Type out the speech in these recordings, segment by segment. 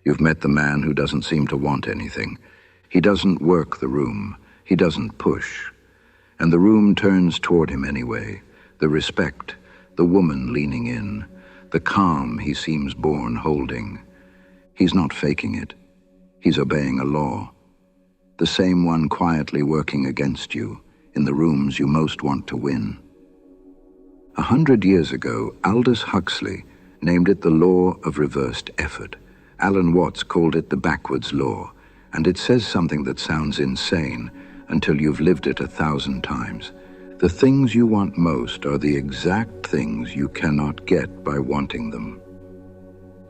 You've met the man who doesn't seem to want anything. He doesn't work the room. He doesn't push. And the room turns toward him anyway. The respect, the woman leaning in, the calm he seems born holding. He's not faking it. He's obeying a law. The same one quietly working against you in the rooms you most want to win. 100 years ago, Aldous Huxley named it the law of reversed effort. Alan Watts called it the backwards law, and it says something that sounds insane until you've lived it 1,000 times. The things you want most are the exact things you cannot get by wanting them.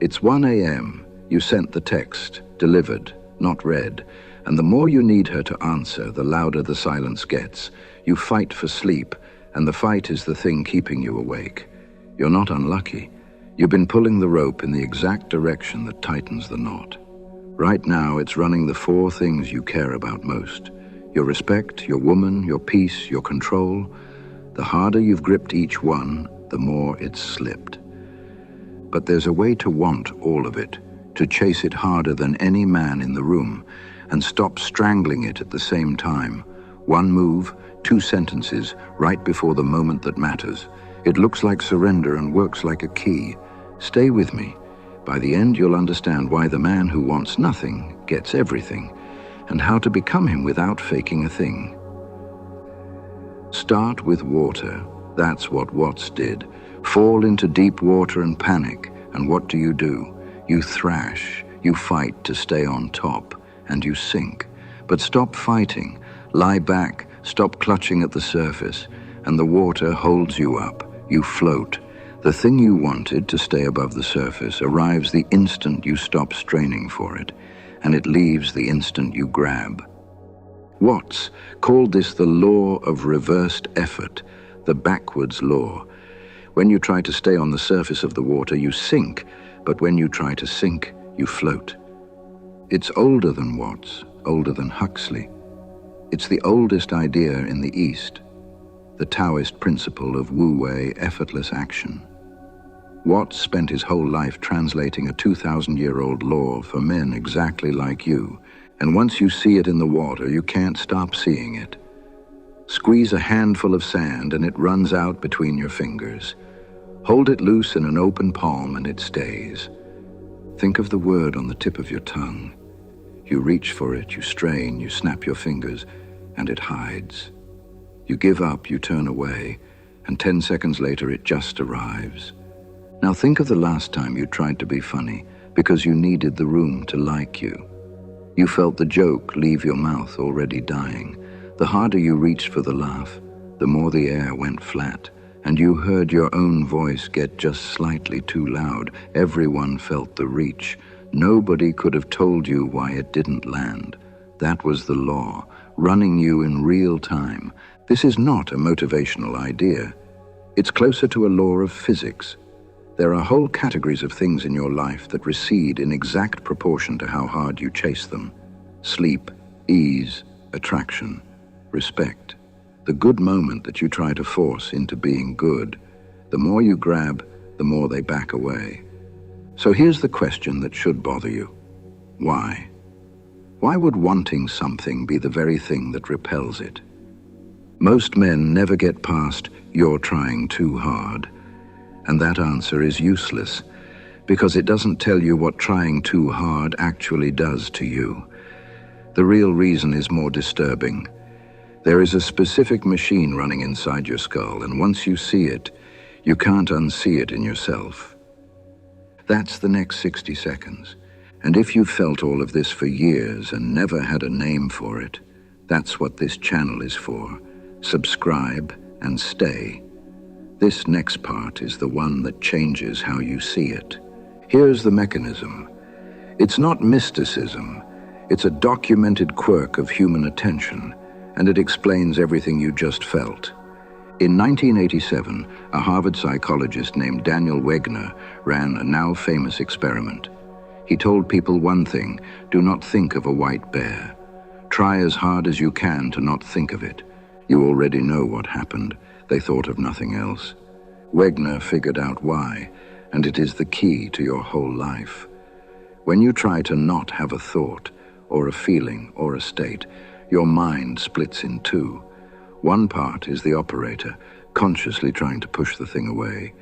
It's 1 a.m. You sent the text, delivered, not read, and the more you need her to answer, the louder the silence gets. You fight for sleep, and the fight is the thing keeping you awake. You're not unlucky. You've been pulling the rope in the exact direction that tightens the knot. Right now, it's running the 4 things you care about most. Your respect, your woman, your peace, your control. The harder you've gripped each one, the more it's slipped. But there's a way to want all of it, to chase it harder than any man in the room, and stop strangling it at the same time. 1 move, 2 sentences, right before the moment that matters. It looks like surrender and works like a key. Stay with me. By the end, you'll understand why the man who wants nothing gets everything, and how to become him without faking a thing. Start with water. That's what Watts did. Fall into deep water and panic, and what do? You thrash, you fight to stay on top, and you sink. But stop fighting, lie back, stop clutching at the surface, and the water holds you up. You float. The thing you wanted to stay above the surface arrives the instant you stop straining for it, and it leaves the instant you grab. Watts called this the law of reversed effort, the backwards law. When you try to stay on the surface of the water, you sink, but when you try to sink, you float. It's older than Watts, older than Huxley. It's the oldest idea in the East, the Taoist principle of wu-wei, effortless action. Watts spent his whole life translating a 2,000-year-old law for men exactly like you, and once you see it in the water, you can't stop seeing it. Squeeze a handful of sand and it runs out between your fingers. Hold it loose in an open palm and it stays. Think of the word on the tip of your tongue. You reach for it, you strain, you snap your fingers, and it hides. You give up, you turn away, and 10 seconds later it just arrives. Now think of the last time you tried to be funny because you needed the room to like you. You felt the joke leave your mouth already dying. The harder you reached for the laugh, the more the air went flat, and you heard your own voice get just slightly too loud. Everyone felt the reach. Nobody could have told you why it didn't land. That was the law, running you in real time. This is not a motivational idea. It's closer to a law of physics. There are whole categories of things in your life that recede in exact proportion to how hard you chase them. Sleep, ease, attraction, respect. The good moment that you try to force into being good. The more you grab, the more they back away. So here's the question that should bother you. Why? Why would wanting something be the very thing that repels it? Most men never get past "you're trying too hard." And that answer is useless, because it doesn't tell you what trying too hard actually does to you. The real reason is more disturbing. There is a specific machine running inside your skull, and once you see it, you can't unsee it in yourself. That's the next 60 seconds. And if you've felt all of this for years and never had a name for it, that's what this channel is for. Subscribe and stay. This next part is the one that changes how you see it. Here's the mechanism. It's not mysticism. It's a documented quirk of human attention, and it explains everything you just felt. In 1987, a Harvard psychologist named Daniel Wegner ran a now famous experiment. He told people one thing: do not think of a white bear. Try as hard as you can to not think of it. You already know what happened. They thought of nothing else. Wegner figured out why, and it is the key to your whole life. When you try to not have a thought, or a feeling, or a state, your mind splits in two. One part is the operator, consciously trying to push the thing away.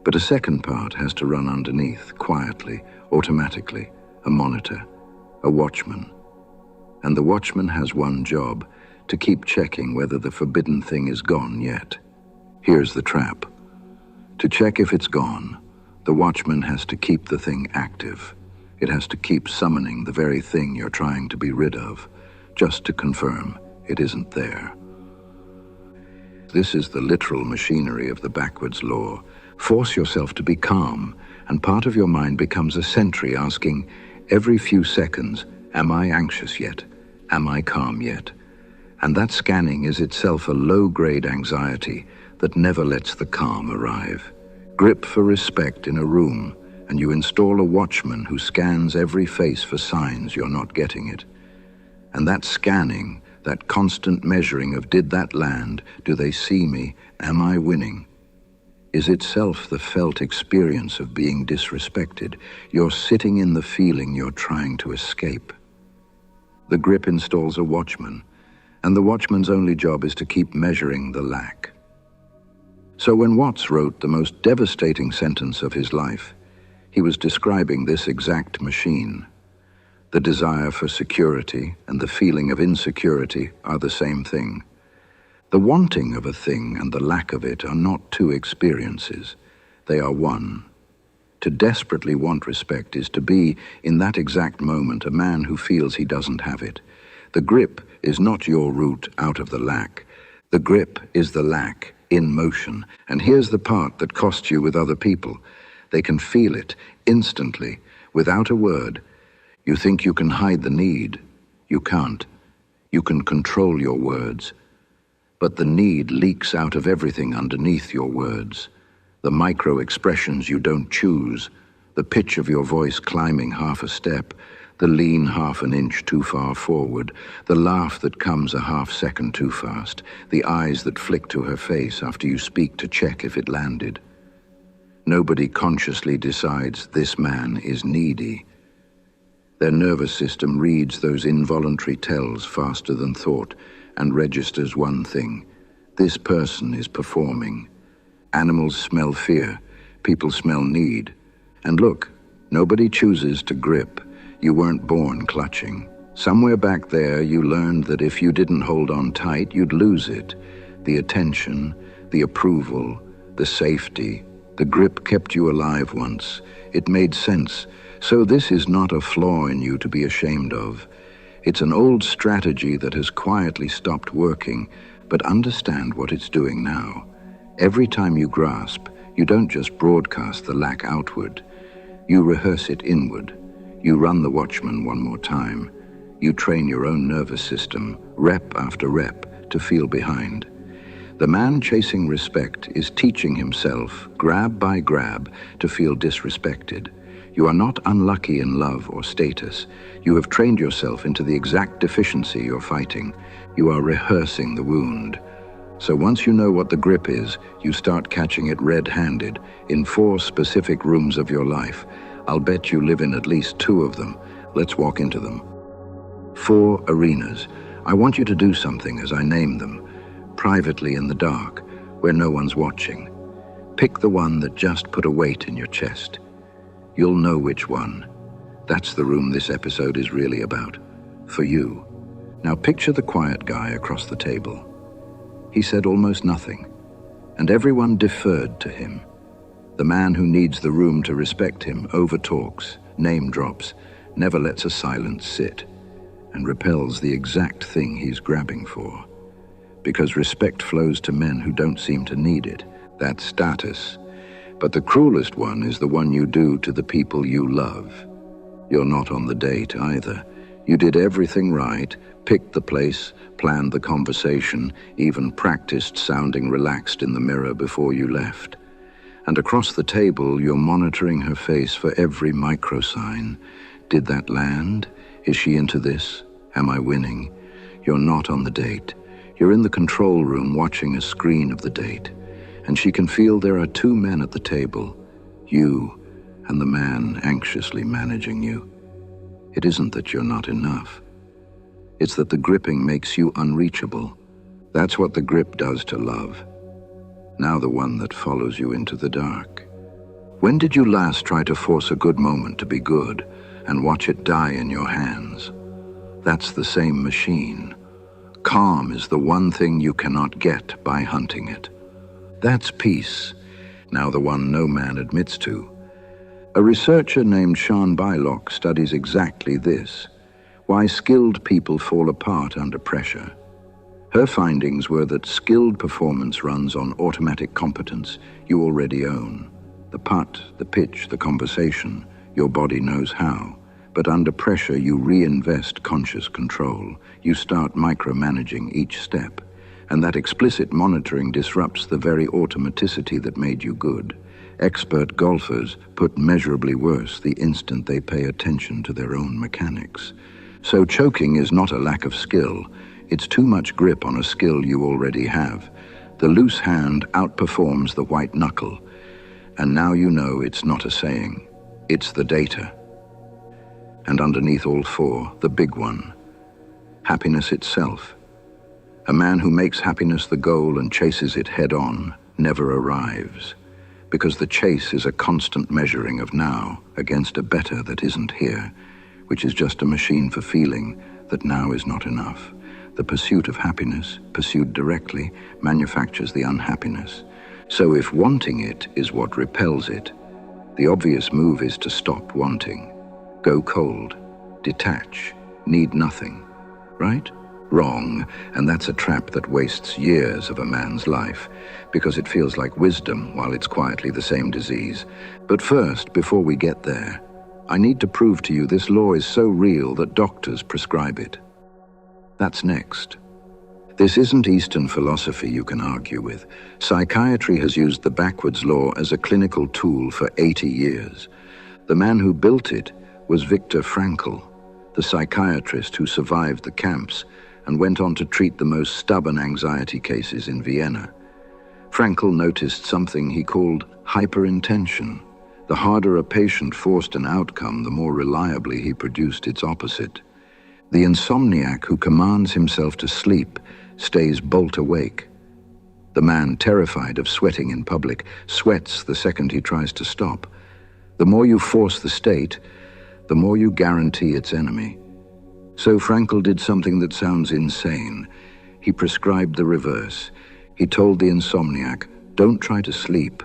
But a second part has to run underneath, quietly, automatically, a monitor, a watchman. And the watchman has one job, to keep checking whether the forbidden thing is gone yet. Here's the trap. To check if it's gone, the watchman has to keep the thing active. It has to keep summoning the very thing you're trying to be rid of, just to confirm it isn't there. This is the literal machinery of the backwards law. Force yourself to be calm, and part of your mind becomes a sentry asking, every few seconds, am I anxious yet? Am I calm yet? And that scanning is itself a low-grade anxiety that never lets the calm arrive. Grip for respect in a room, and you install a watchman who scans every face for signs you're not getting it. And that scanning, that constant measuring of did that land, do they see me, am I winning, is itself the felt experience of being disrespected. You're sitting in the feeling you're trying to escape. The grip installs a watchman, and the watchman's only job is to keep measuring the lack. So when Watts wrote the most devastating sentence of his life, he was describing this exact machine. The desire for security and the feeling of insecurity are the same thing. The wanting of a thing and the lack of it are not two experiences. They are one. To desperately want respect is to be, in that exact moment, a man who feels he doesn't have it. The grip is not your route out of the lack. The grip is the lack in motion. And here's the part that costs you with other people. They can feel it instantly, without a word. You think you can hide the need. You can't. You can control your words. But the need leaks out of everything underneath your words. The micro-expressions you don't choose, the pitch of your voice climbing half a step, the lean half an inch too far forward, the laugh that comes a half second too fast, the eyes that flick to her face after you speak to check if it landed. Nobody consciously decides this man is needy. Their nervous system reads those involuntary tells faster than thought and registers one thing: this person is performing. Animals smell fear, people smell need. And look, nobody chooses to grip. You weren't born clutching. Somewhere back there you learned that if you didn't hold on tight, you'd lose it. The attention, the approval, the safety. The grip kept you alive once. It made sense. So this is not a flaw in you to be ashamed of. It's an old strategy that has quietly stopped working, but understand what it's doing now. Every time you grasp, you don't just broadcast the lack outward. You rehearse it inward. You run the watchman one more time. You train your own nervous system, rep after rep, to feel behind. The man chasing respect is teaching himself, grab by grab, to feel disrespected. You are not unlucky in love or status. You have trained yourself into the exact deficiency you're fighting. You are rehearsing the wound. So once you know what the grip is, you start catching it red-handed in 4 specific rooms of your life. I'll bet you live in at least 2 of them. Let's walk into them. 4 arenas. I want you to do something as I name them, privately in the dark, where no one's watching. Pick the one that just put a weight in your chest. You'll know which one. That's the room this episode is really about. For you. Now picture the quiet guy across the table. He said almost nothing, and everyone deferred to him. The man who needs the room to respect him overtalks, name drops, never lets a silence sit, and repels the exact thing he's grabbing for. Because respect flows to men who don't seem to need it. That's status. But the cruelest one is the one you do to the people you love. You're not on the date either. You did everything right, picked the place, planned the conversation, even practiced sounding relaxed in the mirror before you left. And across the table, you're monitoring her face for every microsign. Did that land? Is she into this? Am I winning? You're not on the date. You're in the control room watching a screen of the date. And she can feel there are 2 men at the table, you and the man anxiously managing you. It isn't that you're not enough. It's that the gripping makes you unreachable. That's what the grip does to love. Now the one that follows you into the dark. When did you last try to force a good moment to be good and watch it die in your hands? That's the same machine. Calm is the one thing you cannot get by hunting it. That's peace, now the one no man admits to. A researcher named Sean Bylock studies exactly this, why skilled people fall apart under pressure. Her findings were that skilled performance runs on automatic competence you already own. The putt, the pitch, the conversation, your body knows how. But under pressure, you reinvest conscious control. You start micromanaging each step. And that explicit monitoring disrupts the very automaticity that made you good. Expert golfers put measurably worse the instant they pay attention to their own mechanics. So choking is not a lack of skill. It's too much grip on a skill you already have. The loose hand outperforms the white knuckle. And now you know it's not a saying. It's the data. And underneath all four, the big one, happiness itself. A man who makes happiness the goal and chases it head-on never arrives, because the chase is a constant measuring of now against a better that isn't here, which is just a machine for feeling that now is not enough. The pursuit of happiness, pursued directly, manufactures the unhappiness. So if wanting it is what repels it, the obvious move is to stop wanting. Go cold, detach, need nothing, right? Wrong, and that's a trap that wastes years of a man's life, because it feels like wisdom while it's quietly the same disease. But first, before we get there, I need to prove to you this law is so real that doctors prescribe it. That's next. This isn't Eastern philosophy you can argue with. Psychiatry has used the backwards law as a clinical tool for 80 years. The man who built it was Viktor Frankl, the psychiatrist who survived the camps and went on to treat the most stubborn anxiety cases in Vienna. Frankl noticed something he called hyperintention. The harder a patient forced an outcome, the more reliably he produced its opposite. The insomniac who commands himself to sleep stays bolt awake. The man terrified of sweating in public sweats the second he tries to stop. The more you force the state, the more you guarantee its enemy. So Frankl did something that sounds insane. He prescribed the reverse. He told the insomniac, don't try to sleep.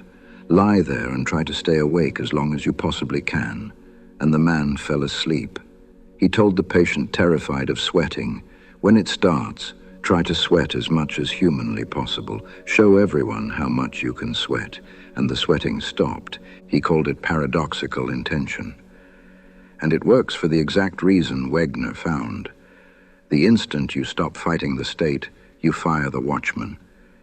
Lie there and try to stay awake as long as you possibly can. And the man fell asleep. He told the patient terrified of sweating, when it starts, try to sweat as much as humanly possible. Show everyone how much you can sweat. And the sweating stopped. He called it paradoxical intention. And it works for the exact reason Wegner found. The instant you stop fighting the state, you fire the watchman.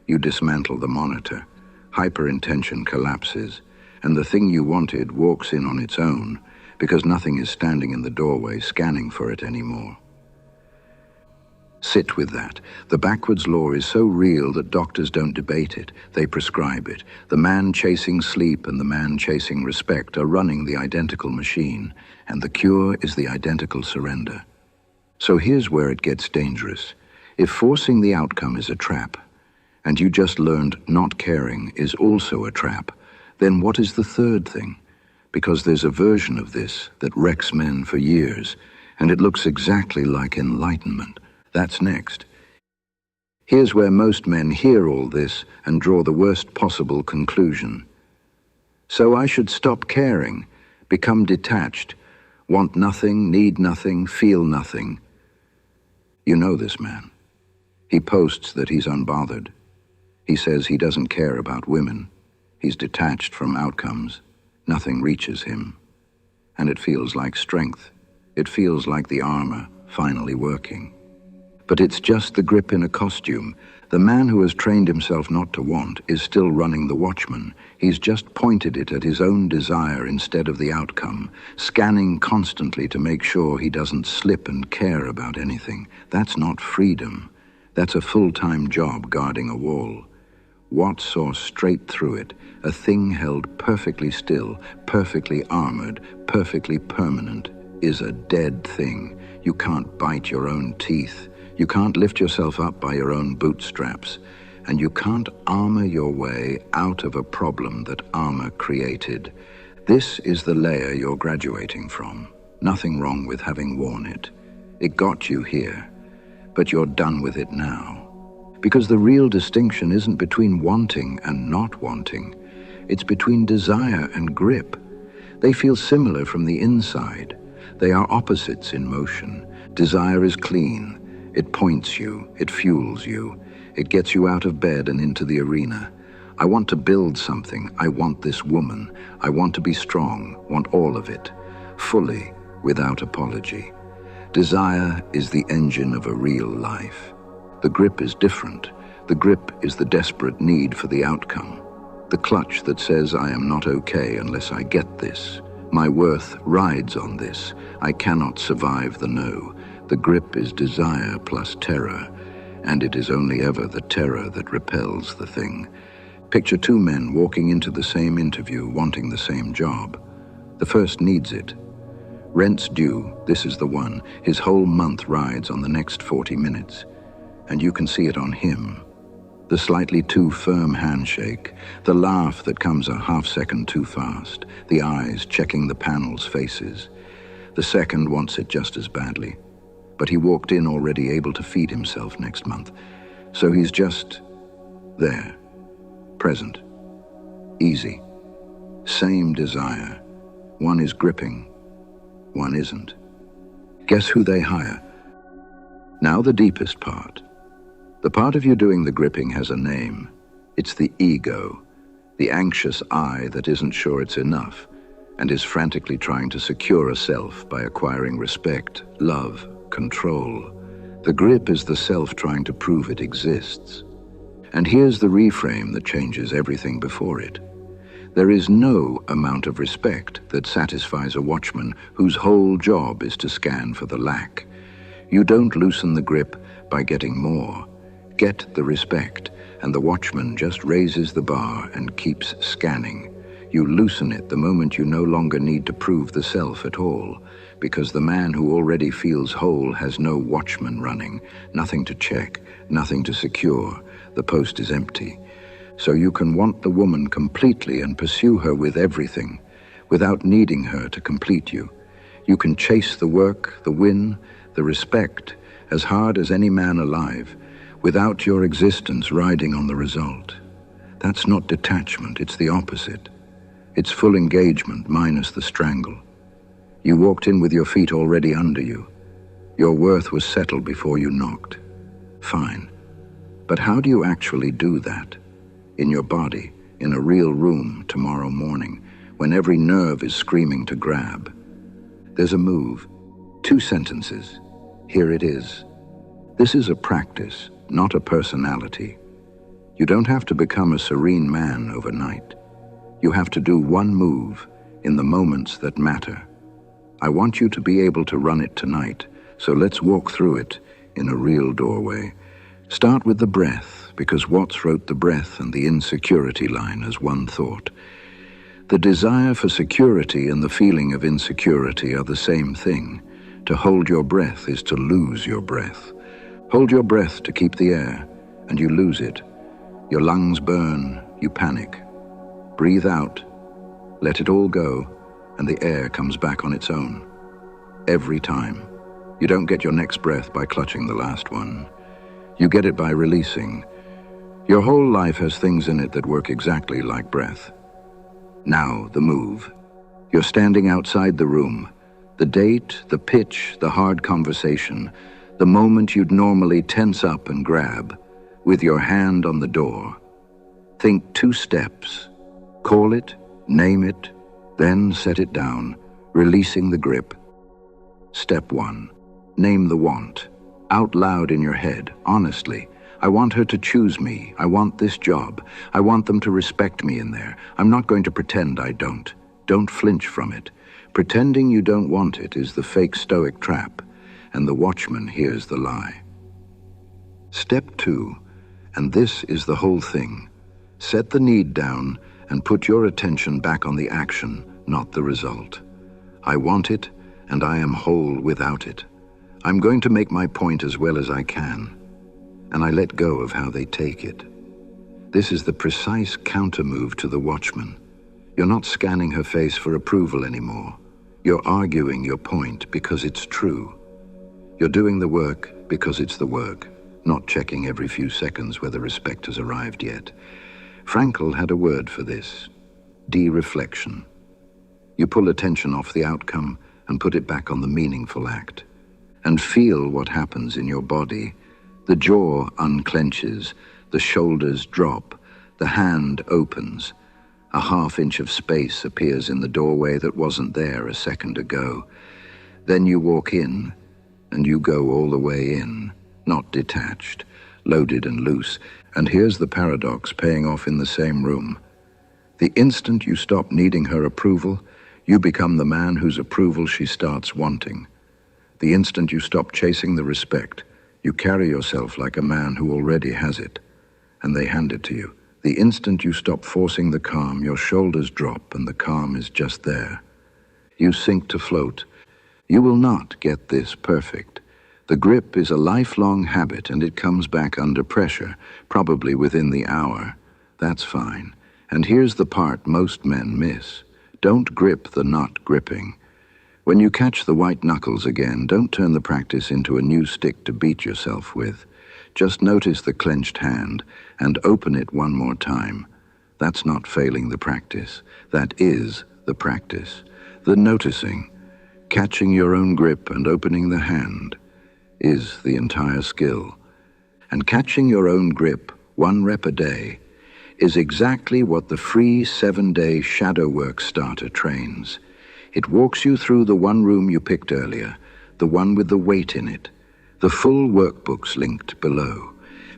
You dismantle the monitor. Hyperintention collapses, and the thing you wanted walks in on its own, because nothing is standing in the doorway scanning for it anymore. Sit with that. The backwards law is so real that doctors don't debate it. They prescribe it. The man chasing sleep and the man chasing respect are running the identical machine, and the cure is the identical surrender. So here's where it gets dangerous. If forcing the outcome is a trap, and you just learned not caring is also a trap, then what is the third thing? Because there's a version of this that wrecks men for years, and it looks exactly like enlightenment. That's next. Here's where most men hear all this and draw the worst possible conclusion. So I should stop caring, become detached, want nothing, need nothing, feel nothing. You know this man. He posts that he's unbothered. He says he doesn't care about women. He's detached from outcomes. Nothing reaches him. And it feels like strength. It feels like the armor finally working. But it's just the grip in a costume. The man who has trained himself not to want is still running the watchman. He's just pointed it at his own desire instead of the outcome, scanning constantly to make sure he doesn't slip and care about anything. That's not freedom. That's a full-time job guarding a wall. Watt saw straight through it, a thing held perfectly still, perfectly armored, perfectly permanent. is a dead thing. You can't bite your own teeth. You can't lift yourself up by your own bootstraps. And you can't armor your way out of a problem that armor created. This is the layer you're graduating from. Nothing wrong with having worn it. It got you here, but you're done with it now. Because the real distinction isn't between wanting and not wanting. It's between desire and grip. They feel similar from the inside. They are opposites in motion. Desire is clean. It points you. It fuels you. It gets you out of bed and into the arena. I want to build something. I want this woman. I want to be strong. Want all of it. Fully, without apology. Desire is the engine of a real life. The grip is different. The grip is the desperate need for the outcome. The clutch that says I am not okay unless I get this. My worth rides on this. I cannot survive the no. The grip is desire plus terror, and it is only ever the terror that repels the thing. Picture two men walking into the same interview, wanting the same job. The first needs it. Rent's due, this is the one. His whole month rides on the next 40 minutes. And you can see it on him. The slightly too firm handshake, the laugh that comes a half-second too fast, the eyes checking the panel's faces. The second wants it just as badly. But he walked in already able to feed himself next month. So he's just there, present, easy. Same desire. One is gripping, one isn't. Guess who they hire? Now the deepest part. The part of you doing the gripping has a name. It's the ego, the anxious I that isn't sure it's enough and is frantically trying to secure a self by acquiring respect, love, control. The grip is the self trying to prove it exists. And here's the reframe that changes everything before it. There is no amount of respect that satisfies a watchman whose whole job is to scan for the lack. You don't loosen the grip by getting more. Get the respect, and the watchman just raises the bar and keeps scanning. You loosen it the moment you no longer need to prove the self at all, because the man who already feels whole has no watchman running, nothing to check, nothing to secure. The post is empty. So you can want the woman completely and pursue her with everything, without needing her to complete you. You can chase the work, the win, the respect, as hard as any man alive, without your existence riding on the result. That's not detachment, it's the opposite. It's full engagement minus the strangle. You walked in with your feet already under you. Your worth was settled before you knocked. Fine. But how do you actually do that? In your body, in a real room tomorrow morning, when every nerve is screaming to grab. There's a move. 2 sentences. Here it is. This is a practice, not a personality. You don't have to become a serene man overnight. You have to do one move in the moments that matter. I want you to be able to run it tonight, so let's walk through it in a real doorway. Start with the breath, because Watts wrote the breath and the insecurity line as one thought. The desire for security and the feeling of insecurity are the same thing. To hold your breath is to lose your breath. Hold your breath to keep the air, and you lose it. Your lungs burn, you panic. Breathe out, let it all go, and the air comes back on its own. Every time. You don't get your next breath by clutching the last one. You get it by releasing. Your whole life has things in it that work exactly like breath. Now, the move. You're standing outside the room. The date, the pitch, the hard conversation, the moment you'd normally tense up and grab, with your hand on the door. Think 2 steps. Call it, name it, then set it down, releasing the grip. Step 1. Name the want. Out loud in your head, honestly. I want her to choose me. I want this job. I want them to respect me in there. I'm not going to pretend I don't. Don't flinch from it. Pretending you don't want it is the fake stoic trap, and the watchman hears the lie. Step 2, and this is the whole thing. Set the need down and put your attention back on the action, not the result. I want it, and I am whole without it. I'm going to make my point as well as I can, and I let go of how they take it. This is the precise counter-move to the watchman. You're not scanning her face for approval anymore. You're arguing your point because it's true. You're doing the work because it's the work, not checking every few seconds whether respect has arrived yet. Frankl had a word for this: de-reflection. You pull attention off the outcome and put it back on the meaningful act. And feel what happens in your body. The jaw unclenches, the shoulders drop, the hand opens. A half-inch of space appears in the doorway that wasn't there a second ago. Then you walk in, and you go all the way in, not detached, loaded and loose. And here's the paradox paying off in the same room. The instant you stop needing her approval, you become the man whose approval she starts wanting. The instant you stop chasing the respect, you carry yourself like a man who already has it, and they hand it to you. The instant you stop forcing the calm, your shoulders drop and the calm is just there. You sink to float. You will not get this perfect. The grip is a lifelong habit, and it comes back under pressure, probably within the hour. That's fine. And here's the part most men miss. Don't grip the not gripping. When you catch the white knuckles again, don't turn the practice into a new stick to beat yourself with. Just notice the clenched hand and open it one more time. That's not failing the practice. That is the practice. The noticing, catching your own grip and opening the hand, is the entire skill. And catching your own grip, 1 rep a day, is exactly what the free 7-day shadow work starter trains. It walks you through the one room you picked earlier, the one with the weight in it. The full workbook's linked below.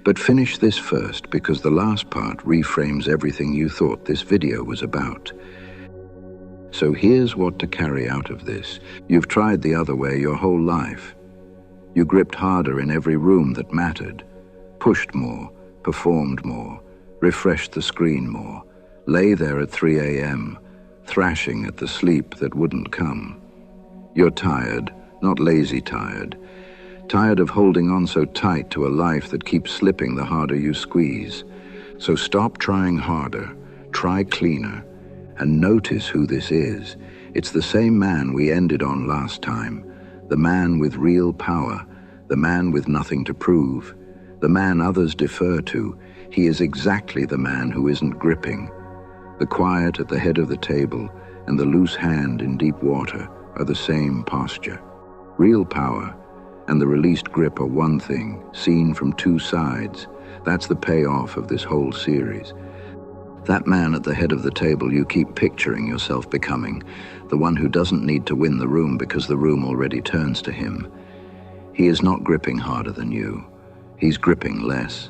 But finish this first, because the last part reframes everything you thought this video was about. So here's what to carry out of this. You've tried the other way your whole life. You gripped harder in every room that mattered, pushed more, performed more, refreshed the screen more, lay there at 3 a.m., thrashing at the sleep that wouldn't come. You're tired, not lazy tired. Tired of holding on so tight to a life that keeps slipping the harder you squeeze. So stop trying harder, try cleaner, and notice who this is. It's the same man we ended on last time. The man with real power, the man with nothing to prove, the man others defer to. He is exactly the man who isn't gripping. The quiet at the head of the table and the loose hand in deep water are the same posture. Real power and the released grip are one thing, seen from two sides. That's the payoff of this whole series. That man at the head of the table you keep picturing yourself becoming, the one who doesn't need to win the room because the room already turns to him. He is not gripping harder than you. He's gripping less.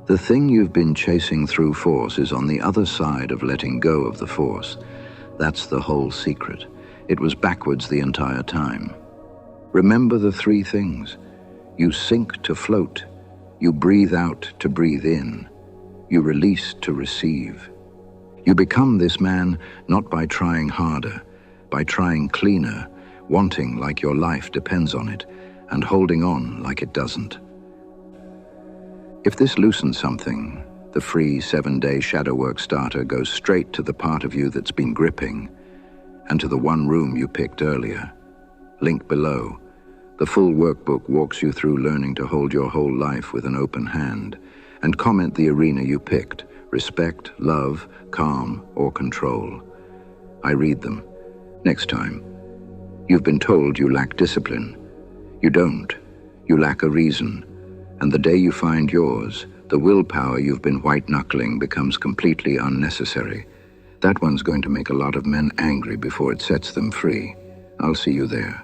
The thing you've been chasing through force is on the other side of letting go of the force. That's the whole secret. It was backwards the entire time. Remember the 3 things. You sink to float. You breathe out to breathe in. You release to receive. You become this man not by trying harder, by trying cleaner, wanting like your life depends on it, and holding on like it doesn't. If this loosens something, the free 7-day shadow work starter goes straight to the part of you that's been gripping, and to the one room you picked earlier. Link below. The full workbook walks you through learning to hold your whole life with an open hand, and comment the arena you picked: respect, love, calm, or control. I read them. Next time. You've been told you lack discipline. You don't. You lack a reason. And the day you find yours, the willpower you've been white-knuckling becomes completely unnecessary. That one's going to make a lot of men angry before it sets them free. I'll see you there.